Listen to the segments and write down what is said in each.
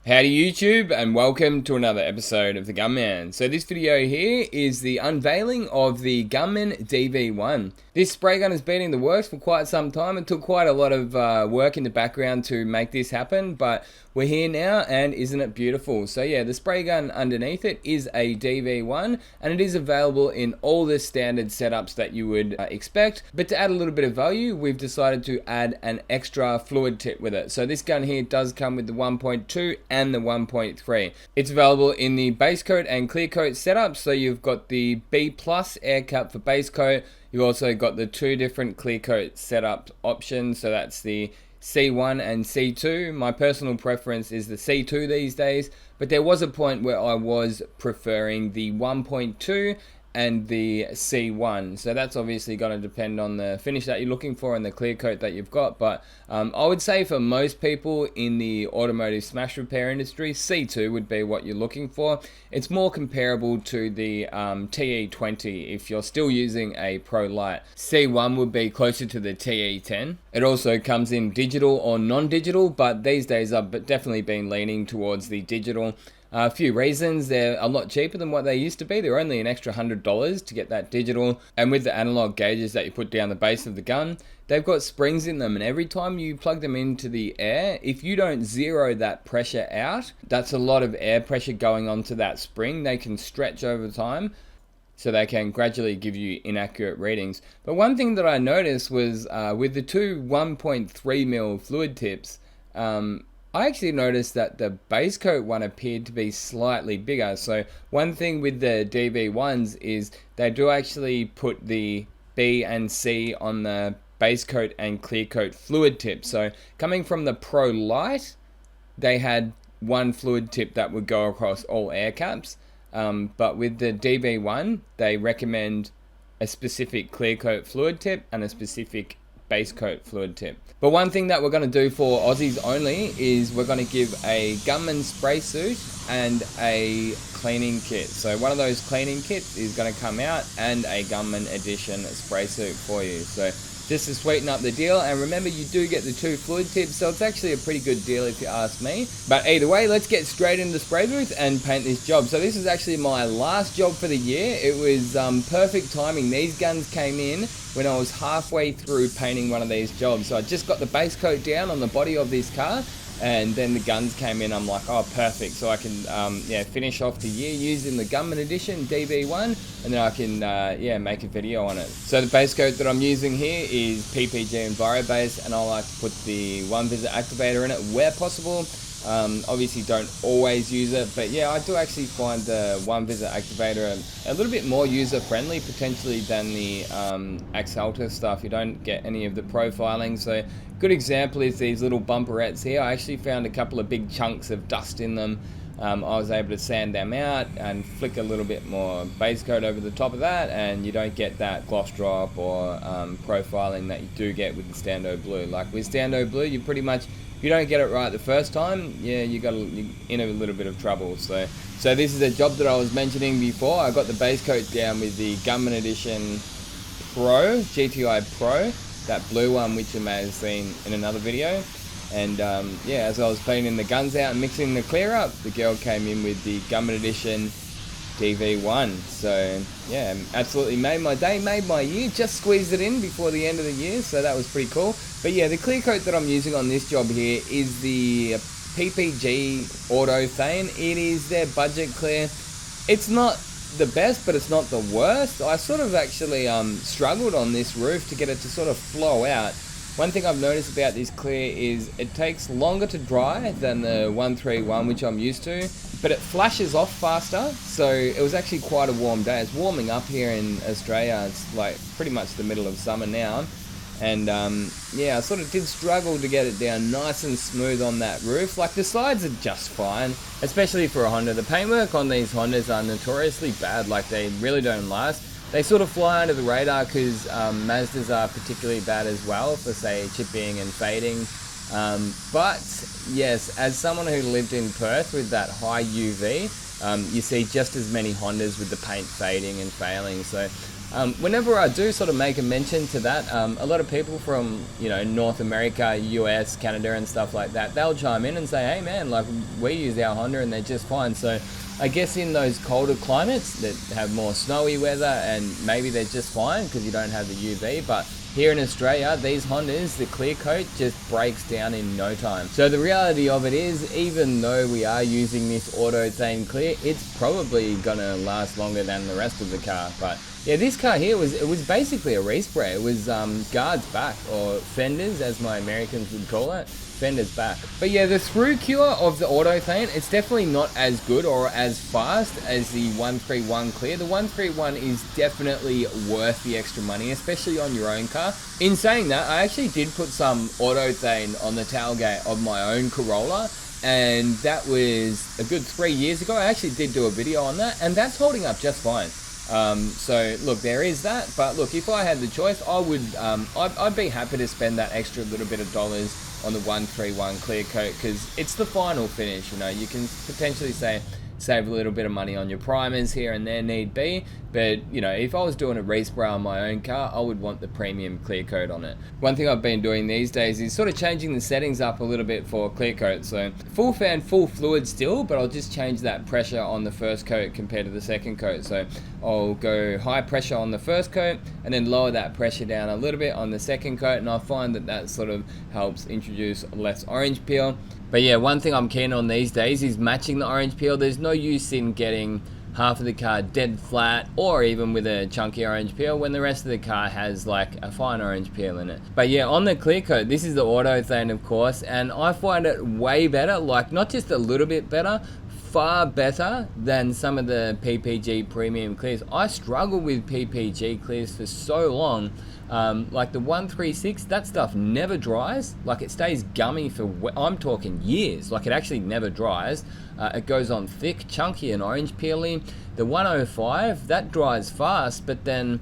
Howdy YouTube, and welcome to another episode of the Gunman. So this video here is the unveiling of the Gunman DV1. This spray gun has been in the works for quite some time. It took quite a lot of work in the background to make this happen, but we're here now, and isn't it beautiful? So yeah, the spray gun underneath it is a DV1, and it is available in all the standard setups that you would expect. But to add a little bit of value, we've decided to add an extra fluid tip with it. So this gun here does come with the 1.2 and the 1.3. It's available in the base coat and clear coat setup. So you've got the B+ air cap for base coat. You've also got the two different clear coat setup options. So that's the C1 and C2. My personal preference is the C2 these days, but there was a point where I was preferring the 1.2 and the C1. So that's obviously going to depend on the finish that you're looking for and the clear coat that you've got. But I would say for most people in the automotive smash repair industry, C2 would be what you're looking for. It's more comparable to the TE20 if you're still using a Pro Light. C1 would be closer to the TE10. It also comes in digital or non-digital, but these days I've definitely been leaning towards the digital. A few reasons: they're a lot cheaper than what they used to be. They're only an extra $100 to get that digital, and with the analog gauges that you put down the base of the gun, they've got springs in them, and every time you plug them into the air, if you don't zero that pressure out, that's a lot of air pressure going onto that spring. They can stretch over time, so they can gradually give you inaccurate readings. But one thing that I noticed was with the two 1.3mm fluid tips, I actually noticed that the base coat one appeared to be slightly bigger. So one thing with the DV1s is they do actually put the B and C on the base coat and clear coat fluid tip. So coming from the Pro Light, they had one fluid tip that would go across all air caps. But with the DV1, they recommend a specific clear coat fluid tip and a specific base coat fluid tip. But one thing that we're going to do for Aussies only is we're going to give a Gunman spray suit and a cleaning kit. So one of those cleaning kits is going to come out, and a Gunman edition spray suit for you. So just to sweeten up the deal, and remember, you do get the two fluid tips, so it's actually a pretty good deal if you ask me. But either way, let's get straight into the spray booth and paint this job. So this is actually my last job for the year. It was perfect timing. These guns came in when I was halfway through painting one of these jobs. So I just got the base coat down on the body of this car, and then the guns came in. I'm like, oh, perfect. So I can finish off the year using the Gunman edition DV1, and then I can make a video on it. So the base coat that I'm using here is PPG EnviroBase, and I like to put the one visit activator in it where possible. Obviously don't always use it, but yeah, I do actually find the one visit activator a little bit more user friendly potentially than the Axalta stuff. You don't get any of the profiling. So good example is these little bumperettes here. I actually found a couple of big chunks of dust in them. I was able to sand them out and flick a little bit more base coat over the top of that, and you don't get that gloss drop or profiling that you do get with the Stando Blue. Like with Stando Blue, you pretty much, if you don't get it right the first time, yeah, you're in a little bit of trouble. So this is a job that I was mentioning before. I got the base coat down with the Gunman Edition Pro, GTI Pro, that blue one which you may have seen in another video. And as I was cleaning the guns out and mixing the clear up, the girl came in with the Gunman Edition DV1. So yeah, absolutely made my day, made my year. Just squeezed it in before the end of the year, so that was pretty cool. But yeah, the clear coat that I'm using on this job here is the PPG Autothane. It is their budget clear. It's not the best, but it's not the worst. I sort of actually struggled on this roof to get it to sort of flow out. One thing I've noticed about this clear is it takes longer to dry than the 131, which I'm used to, but it flashes off faster. So it was actually quite a warm day. It's warming up here in Australia. It's like pretty much the middle of summer now. And I sort of did struggle to get it down nice and smooth on that roof. Like the sides are just fine, especially for a Honda. The paintwork on these Hondas are notoriously bad. Like they really don't last. They sort of fly under the radar because Mazdas are particularly bad as well for, say, chipping and fading. But yes, as someone who lived in Perth with that high UV, you see just as many Hondas with the paint fading and failing. So Whenever I do sort of make a mention to that, a lot of people from, you know, North America, US, Canada and stuff like that, they'll chime in and say, hey man, like we use our Honda and they're just fine. So I guess in those colder climates that have more snowy weather, and maybe they're just fine because you don't have the UV, but here in Australia, these Hondas, the clear coat just breaks down in no time. So the reality of it is, even though we are using this auto-thane clear, it's probably gonna last longer than the rest of the car. But yeah, this car here was basically a respray. It was guards back, or fenders as my Americans would call it. Fenders back. But yeah, the through cure of the auto-thane, it's definitely not as good or as fast as the 131 clear. The 131 is definitely worth the extra money, especially on your own car. In saying that, I actually did put some auto-thane on the tailgate of my own Corolla, and that was a good 3 years ago. I actually did do a video on that, and that's holding up just fine. So look, there is that, but look, if I had the choice, I would, I'd be happy to spend that extra little bit of dollars on the 131 clear coat, because it's the final finish. You know, you can potentially save a little bit of money on your primers here and there need be, but you know, if I was doing a respray on my own car, I would want the premium clear coat on it. One thing I've been doing these days is sort of changing the settings up a little bit for clear coat. So full fan, full fluid still, but I'll just change that pressure on the first coat compared to the second coat. So I'll go high pressure on the first coat and then lower that pressure down a little bit on the second coat, and I find that that sort of helps introduce less orange peel. But yeah, one thing I'm keen on these days is matching the orange peel. There's no use in getting half of the car dead flat, or even with a chunky orange peel, when the rest of the car has like a fine orange peel in it. But yeah, on the clear coat, this is the auto-thane of course, and I find it way better, like not just a little bit better, far better than some of the PPG premium clears. I struggled with PPG clears for so long. Like the 136, that stuff never dries. Like it stays gummy for, I'm talking years. Like it actually never dries. It goes on thick, chunky and orange peely. The 105, that dries fast, but then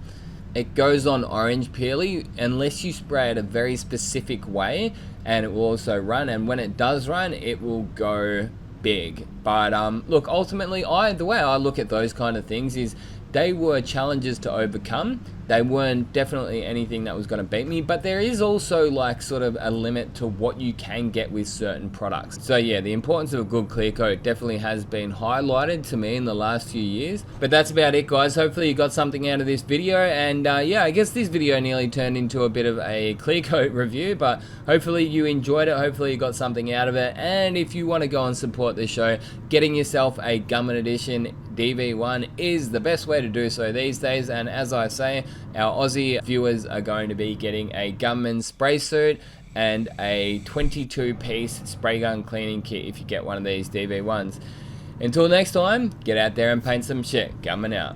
it goes on orange peely unless you spray it a very specific way, and it will also run, and when it does run, it will go big. But look, ultimately, the way I look at those kind of things is they were challenges to overcome. They weren't definitely anything that was going to beat me, but there is also like sort of a limit to what you can get with certain products. So yeah, the importance of a good clear coat definitely has been highlighted to me in the last few years. But that's about it guys. Hopefully you got something out of this video, and yeah, I guess this video nearly turned into a bit of a clear coat review, but hopefully you enjoyed it. Hopefully you got something out of it, and if you want to go and support this show, getting yourself a Gunman Edition DV1 is the best way to do so these days. And as I say, our Aussie viewers are going to be getting a Gunman spray suit and a 22-piece spray gun cleaning kit if you get one of these DV1s. Until next time, get out there and paint some shit. Gunman out.